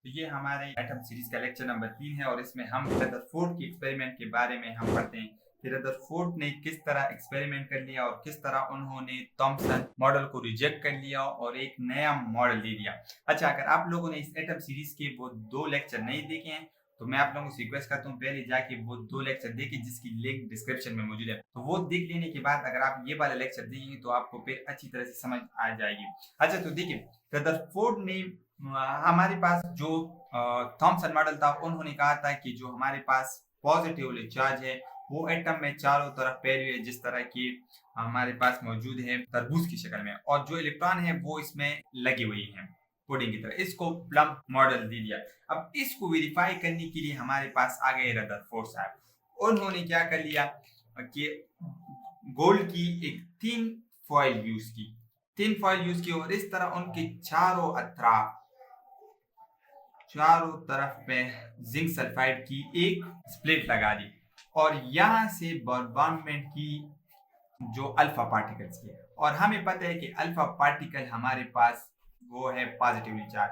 तो ये हमारे एटम सीरीज का लेक्चर नंबर 3 है और इसमें हम रदरफोर्ड के एक्सपेरिमेंट के बारे में हम पढ़ते हैं कि रदरफोर्ड ने किस तरह एक्सपेरिमेंट कर लिया और किस तरह उन्होंने थॉमसन मॉडल को रिजेक्ट कर लिया और एक नया मॉडल दे दिया। अच्छा, अगर आप लोगों ने इस एटम सीरीज के वो 2 लेक्चर नहीं देखे हैं तो मैं आप लोगों से रिक्वेस्ट करता हूँ पहले जाके वो 2 लेक्चर देखिए जिसकी लिंक डिस्क्रिप्शन में मौजूद है। तो वो देख लेने के बाद अगर आप ये वाला लेक्चर देखेंगे तो आपको फिर अच्छी तरह से समझ आ जाएगी। अच्छा, तो देखिए रदरफोर्ड ने हमारे पास जो थॉमसन मॉडल था उन्होंने कहा था कि जो हमारे पास पॉजिटिवली चार्ज है वो एटम में चारों तरफ फैली हुई है जिस तरह की हमारे पास मौजूद है तरबूज की शक्ल में, और जो इलेक्ट्रॉन है वो इसमें लगी हुई है पुडिंग की तरह। इसको प्लम मॉडल दे दिया। अब इसको वेरीफाई करने के लिए हमारे पास आ गए रदरफोर्ड साहब। उन्होंने क्या कर लिया कि गोल्ड की एक थिन फॉइल यूज की और इस तरह उनके चारों तरफ पे जिंक सल्फाइड की एक स्प्लिट लगा दी और यहां से बॉम्बमेंट की जो अल्फा पार्टिकल्स की है, और हमें पता है कि अल्फा पार्टिकल हमारे पास वो है positively charge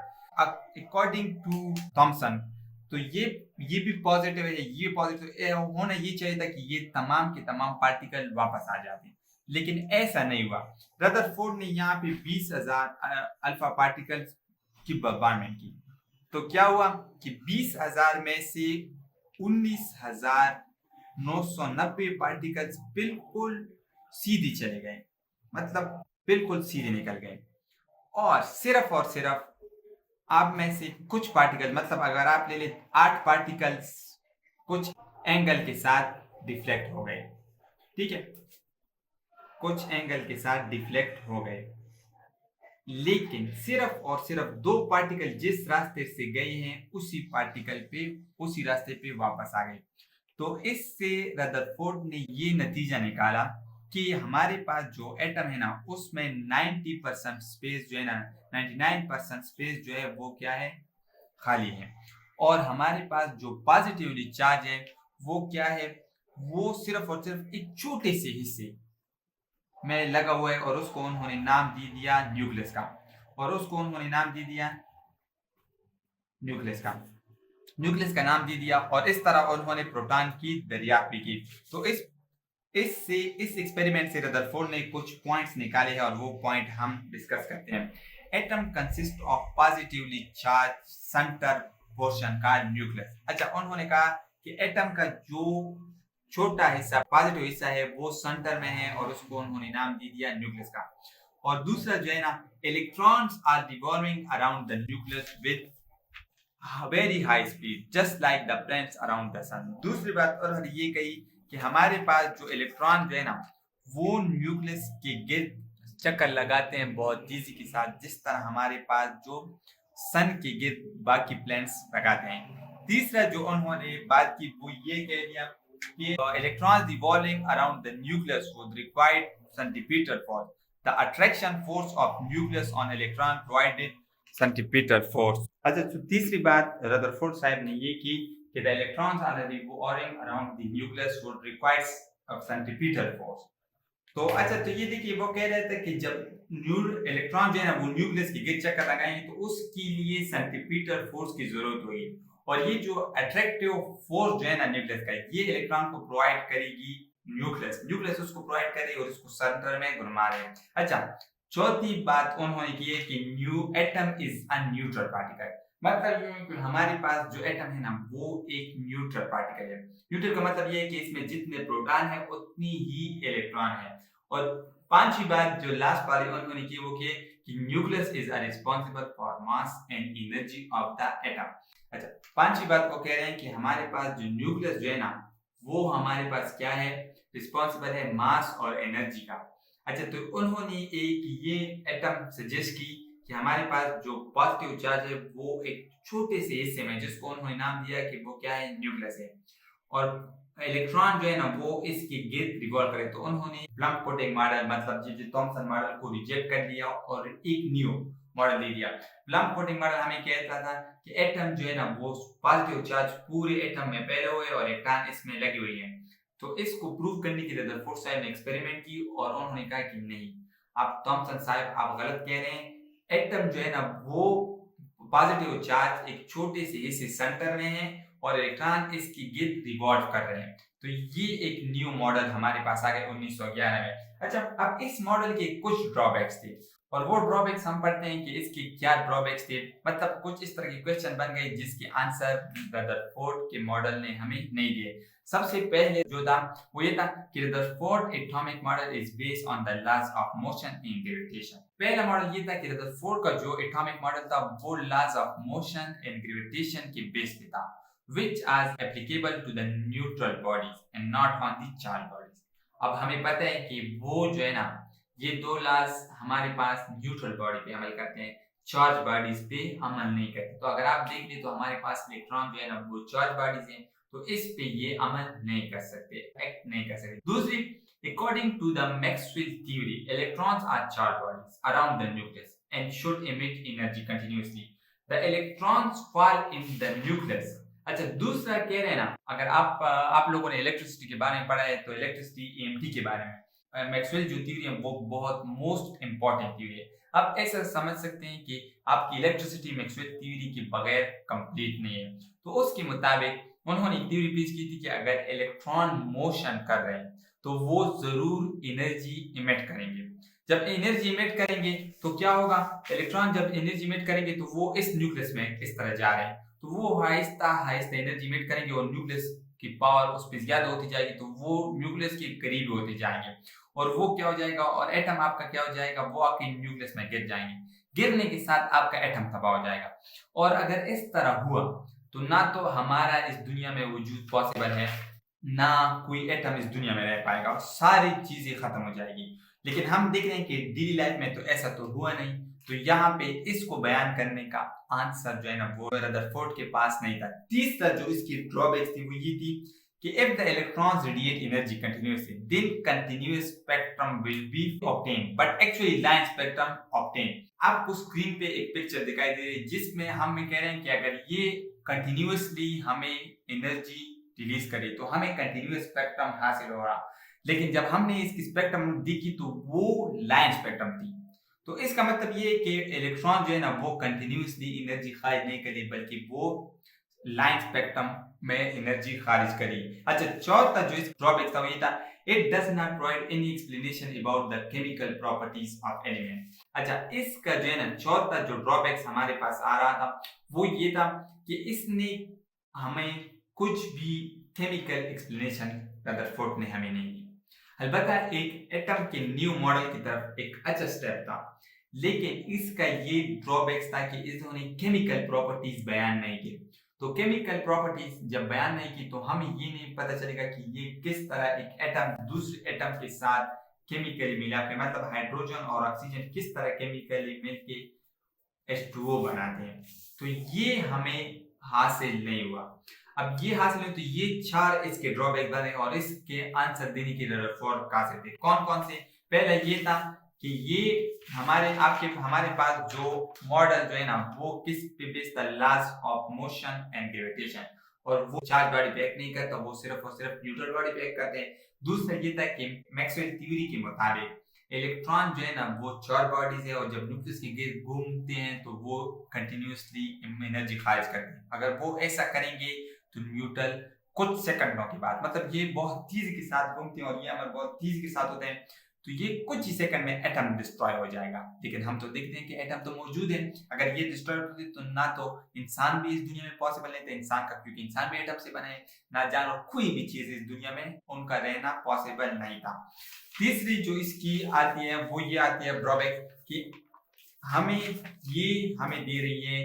according to Thomson. तो ये भी पॉजिटिव है, ये पॉजिटिव होना ये चाहिए था कि ये तमाम के तमाम पार्टिकल वापस आ जाते, लेकिन ऐसा नहीं हुआ। रदरफोर्ड ने यहाँ पे 20,000 अल्फा पार्टिकल्स की बॉम्बमेंट की। तो क्या हुआ कि 20,000 में से 19,990 पार्टिकल्स बिल्कुल सीधे चले गए, मतलब बिल्कुल सीधे निकल गए, और सिर्फ आप में से कुछ पार्टिकल, मतलब अगर आप ले ले 8 पार्टिकल्स कुछ एंगल के साथ डिफ्लेक्ट हो गए। ठीक है, कुछ एंगल के साथ डिफ्लेक्ट हो गए, लेकिन सिर्फ और सिर्फ 2 पार्टिकल जिस रास्ते से गए हैं उसी रास्ते पे वापस आ गए। तो इससे रदरफोर्ड ने ये नतीजा निकाला कि हमारे पास जो एटम है ना उसमें 90% स्पेस जो है ना 99% स्पेस जो है वो क्या है, खाली है, और हमारे पास जो पॉजिटिवली चार्ज है वो क्या है, वो सिर्फ और सिर्फ एक छोटे से हिस्से में लगा हुआ है, और उसको उन्होंने नाम दे दिया न्यूक्लियस का। न्यूक्लियस का नाम दे दिया और इस तरह उन्होंने प्रोटॉन की दरियाफ्त भी की। तो इस एक्सपेरिमेंट से रदरफोर्ड ने कुछ पॉइंट्स निकाले हैं और वो पॉइंट हम डिस्कस करते हैं। Atom consist of positively charge centre portion का न्यूक्लियस। अच्छा, उन्होंने कहा कि एटम का जो छोटा हिस्सा पॉजिटिव हिस्सा है वो सेंटर में है और उसको उन्होंने नाम दे दिया न्यूक्लियस का। और दूसरा जो है ना, electrons are revolving around the nucleus with very high speed just like the planets around the sun. दूसरी बात उन्होंने ये कही कि हमारे पास जो इलेक्ट्रॉन जो है ना वो न्यूक्लियस के गिर्द चक्कर लगाते हैं बहुत तेजी के साथ, जिस तरह हमारे पास जो सन के गिर्द बाकी प्लैनेट्स लगाते हैं। तीसरा जो उन्होंने बात की वो ये कह दिया कि electrons revolving around the nucleus would require centripetal force. The attraction force of nucleus on electron provided centripetal force. अच्छा, तो तीसरी बात रदरफोर्ड साहब ने ये की कि the electrons are revolving around the nucleus would require a centripetal force। तो अच्छा, तो ये देखिए वो कह रहे थे कि जब इलेक्ट्रॉन जो है ना वो न्यूक्लियस के गिर्द चक्कर लगाएंगे तो उसके लिए सेंट्रीपिटल फोर्स की जरूरत होगी, और ये जो अट्रैक्टिव फोर्स जो है ना न्यूक्लियस का, ये इलेक्ट्रॉन को प्रोवाइड करेगी न्यूक्लियस उसको प्रोवाइड करेगी और उसको सेंटर में घुमा रहे हैं। अच्छा, चौथी बात उन्होंने की है कि new atom is a neutral particle. मतलब ये है कि हमारे पास जो एटम है ना वो एक न्यूट्रल पार्टिकल है। न्यूट्रल का मतलब ये है कि इसमें जितने प्रोटॉन है उतनी ही इलेक्ट्रॉन है। और पांचवी बात जो लास्ट वाली उन्होंने की वो कि nucleus is responsible for mass and energy of the atom. अच्छा, पांचवी बात वो कह रहे हैं कि हमारे पास जो न्यूक्लियस जो है ना वो हमारे पास क्या है, रिस्पांसिबल है मास और एनर्जी का। अच्छा, तो उन्होंने एक ये एटम सजेस्ट की कि हमारे पास जो पॉजिटिव चार्ज है वो एक छोटे से हिस्से में, जिसको उन्होंने नाम दिया कि वो क्या है, न्यूक्लियस है, और इलेक्ट्रॉन जो है ना वो इसके गिर्द रिवॉल्व करे। तो उन्होंने प्लम पुडिंग मॉडल, मतलब जो थॉमसन मॉडल को रिजेक्ट कर दिया और एक न्यू मॉडल दे दिया। प्लम पुडिंग मॉडल हमें कहता था कि एटम जो है ना वो पॉजिटिव चार्ज पूरे एटम में फैले हुए और इलेक्ट्रॉन इसमें लगी हुई है। तो इसको प्रूव करने के लिए रदरफोर्ड साहब ने एक्सपेरिमेंट की और उन्होंने कहा कि नहीं, आप थॉमसन साहब आप गलत कह रहे हैं, एटम जो है ना वो पॉजिटिव चार्ज एक छोटे से हिस्से सेंटर में है और इलेक्ट्रॉन इसकी गिर्द रिवॉल्व कर रहे हैं। तो ये एक न्यू मॉडल हमारे पास आ गया 1911 में। अच्छा, अब इस मॉडल के कुछ ड्रॉबैक्स थे और वो ड्रॉबैक्स हम पढ़ते हैं कि इसके क्या ड्रॉबैक्स थे। मतलब कुछ इस तरह के क्वेश्चन बन गए जिसके आंसर रदरफोर्ड के मॉडल ने हमें नहीं दिए। सबसे पहले जो था वो ये था कि Rutherford atomic model is based on the laws of motion in gravitation. पहला मॉडल ये था कि रदरफोर्ड का जो एटॉमिक मॉडल था वो laws of motion in gravitation के बेस पे था, which are applicable to the neutral bodies and not on the charged bodies। अब हमें पता है कि वो जो है ना, ये दो लॉज हमारे पास न्यूट्रल बॉडी पे अमल करते हैं, चार्ज बॉडीज पे अमल नहीं करते। तो अगर आप देख ले तो हमारे पास इलेक्ट्रॉन जो है ना वो चार्ज बॉडीज हैं, तो इस पे ये अमल नहीं कर सकते, एक्ट नहीं कर सकते। दूसरी, according to the Maxwell theory, electrons are charged bodies around the nucleus and should emit energy continuously। The electrons fall in the nucleus। अच्छा, दूसरा कह रहे हैं ना, अगर आप लोगों ने इलेक्ट्रिसिटी के बारे में पढ़ा है तो इलेक्ट्रिसिटी ईएमटी के बारे में मैक्सवेल जो थ्योरी है वो बहुत मोस्ट इंपॉर्टेंट थ्योरी है। आप ऐसा समझ सकते हैं कि आपकी इलेक्ट्रिसिटी मैक्सवेल थ्योरी के बगैर कंप्लीट नहीं है। तो उसके मुताबिक उन्होंने एक थ्योरी पेश की थी कि अगर इलेक्ट्रॉन मोशन कर रहे हैं तो वो जरूर एनर्जी इमिट करेंगे। जब एनर्जी इमिट करेंगे तो क्या होगा, इलेक्ट्रॉन जब एनर्जी इमिट करेंगे तो वो इस न्यूक्लियस में इस तरह जा रहे हैं, तो वो आहिस्ता आहिस्ता एनर्जी इमिट करेंगे और न्यूक्लियस की पावर उस पर ज्यादा होती जाएगी, तो वो न्यूक्लियस के करीब होते जाएंगे और वो क्या हो जाएगा, और एटम आपका क्या हो जाएगा, वो आपके न्यूक्लियस में गिर जाएंगे। गिरने के साथ आपका एटम तबाह हो जाएगा। और अगर इस तरह हुआ तो ना तो हमारा इस दुनिया में वजूद पॉसिबल है, ना कोई एटम इस दुनिया में रह पाएगा और सारी चीजें खत्म हो जाएगी। लेकिन हम देख रहे हैं कि डेली लाइफ में तो ऐसा तो हुआ नहीं। तो यहाँ पे इसको बयान करने का आंसर जो है ना वो रदरफोर्ड के पास नहीं था। तीसरा जो इसकी ड्रॉबैक्स थी वो ये थी कि if the electrons radiate energy continuously then continuous spectrum will be obtained but actually line spectrum obtained। आपको स्क्रीन पे एक पिक्चर दिखाई दे रही है जिसमें हम कह रहे हैं कि अगर ये कंटिन्यूअसली हमें एनर्जी रिलीज करे तो हमें कंटिन्यूअस स्पेक्ट्रम हासिल हो रहा, लेकिन जब हमने इसकी स्पेक्ट्रम देखी तो वो लाइन स्पेक्ट्रम थी। तो इसका मतलब ये है कि इलेक्ट्रॉन जो है ना वो कंटिन्यूअसली एनर्जी खारिज नहीं करी बल्कि वो लाइन स्पेक्ट्रम में एनर्जी खारिज करी। अच्छा, चौथा जो इस ड्रॉबैक था वो ये था it does not provide any explanation about the chemical properties of element. अच्छा, इसका जो है ना चौथा जो ड्रॉबैक्स हमारे पास आ रहा था वो ये था कि इसने हमें कुछ भी केमिकल एक्सप्लेनेशन रदरफोर्ड ने हमें नहीं दी। अलबत्ता एक एटम के न्यू मॉडल की तरफ एक अच्छा स्टेप था, लेकिन इसका ये ड्रॉबैक्स था कि इन्होंने केमिकल प्रॉपर्टीज बयान नहीं की। तो केमिकल प्रॉपर्टीज जब बयान नहीं की तो हमें ये नहीं पता चलेगा कि ये किस तरह एक एटम दूसरे एटम के साथ केमिकली मिला के, मतलब हाइड्रोजन और ऑक्सीजन किस तरह केमिकली मिलके H2O बनाते हैं। तो ये हमें हासिल नहीं हुआ। अब ये हासिल नहीं तो ये चार इसके ड्रॉबैक बने और इसके आंसर देने के रदरफोर्ड कहां से थे, कौन कौन से। पहला ये था कि ये हमारे पास जो मॉडल जो है ना वो किस पे बेस्ड था, laws of motion and gravitation, और वो चार्ज बॉडी पे एक्ट नहीं करता, वो सिर्फ और सिर्फ न्यूट्रल बॉडी पे एक्ट करते हैं। दूसरा ये था कि मैक्सवेल थ्योरी के मुताबिक इलेक्ट्रॉन जो है ना वो चार्ज बॉडीज है और जब न्यूक्लियस के गिर्द घूमते हैं तो वो कंटिन्यूअसली एनर्जी खारिज करते हैं। अगर वो ऐसा करेंगे तो न्यूट्रल कुछ सेकंडों के बाद, मतलब ये बहुत तेजी के साथ घूमते हैं और ये अमर बहुत तेजी के साथ होते हैं, तो ये कुछ ही सेकंड में एटम डिस्ट्रॉय हो जाएगा। लेकिन हम तो देखते हैं कि एटम तो मौजूद है, अगर ये डिस्ट्रॉय होते तो ना तो इंसान भी इस दुनिया में पॉसिबल नहीं था, इंसान का, क्योंकि इंसान भी एटम से बने हैं, ना जानवर कोई भी चीज इस दुनिया में उनका रहना पॉसिबल नहीं था। तीसरी जो इसकी आती है वो ये आती है ड्रॉबैक कि हमें दे रही है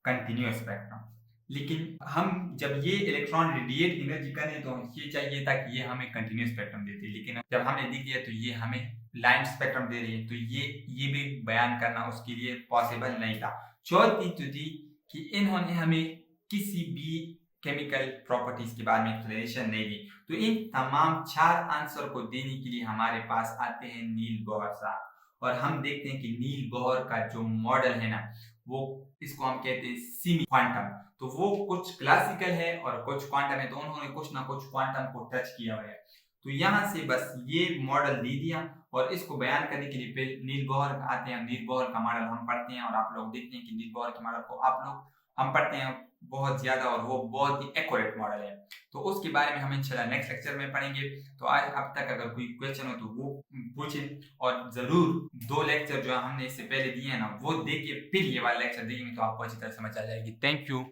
कंटिन्यूअस स्पेक्ट्रम, लेकिन हम जब ये इलेक्ट्रॉन रेडिएट एनर्जी करें तो ये चाहिए था कि ये हमें कंटिन्यूअस स्पेक्ट्रम देती, लेकिन जब हमने देख लिया तो ये हमें लाइन स्पेक्ट्रम दे रही है, तो ये भी बयान करना उसके लिए पॉसिबल नहीं था। चौथी तो थी कि इन्होंने हमें किसी भी केमिकल प्रॉपर्टीज के बारे में एक्सप्लेनेशन नहीं दी। तो इन तमाम चार आंसर को देने के लिए हमारे पास आते हैं नील बोहर साहब, और हम देखते हैं कि नील बोहर का जो मॉडल है ना वो इसको हम कहते हैं सेमी क्वांटम। तो वो कुछ क्लासिकल है और कुछ क्वांटम है, तो उन्होंने कुछ ना कुछ क्वांटम को टच किया हुआ है। तो यहाँ से बस ये मॉडल दे दिया और इसको बयान करने के लिए फिर नील बोहर आते हैं। नील बोहर का मॉडल हम पढ़ते हैं और आप लोग देखते हैं कि नील बोहर के मॉडल को आप लोग हम पढ़ते हैं बहुत ज्यादा और वो बहुत ही एक्यूरेट मॉडल है। तो उसके बारे में हम इंशाल्लाह नेक्स्ट लेक्चर में पढ़ेंगे। तो आज अब तक अगर कोई क्वेश्चन हो तो वो पूछें और जरूर 2 लेक्चर जो हमने इससे पहले दिए हैं ना वो देखिए, फिर ये वाला लेक्चर देखेंगे तो आपको अच्छी तरह समझ आ जाएगी। Thank you.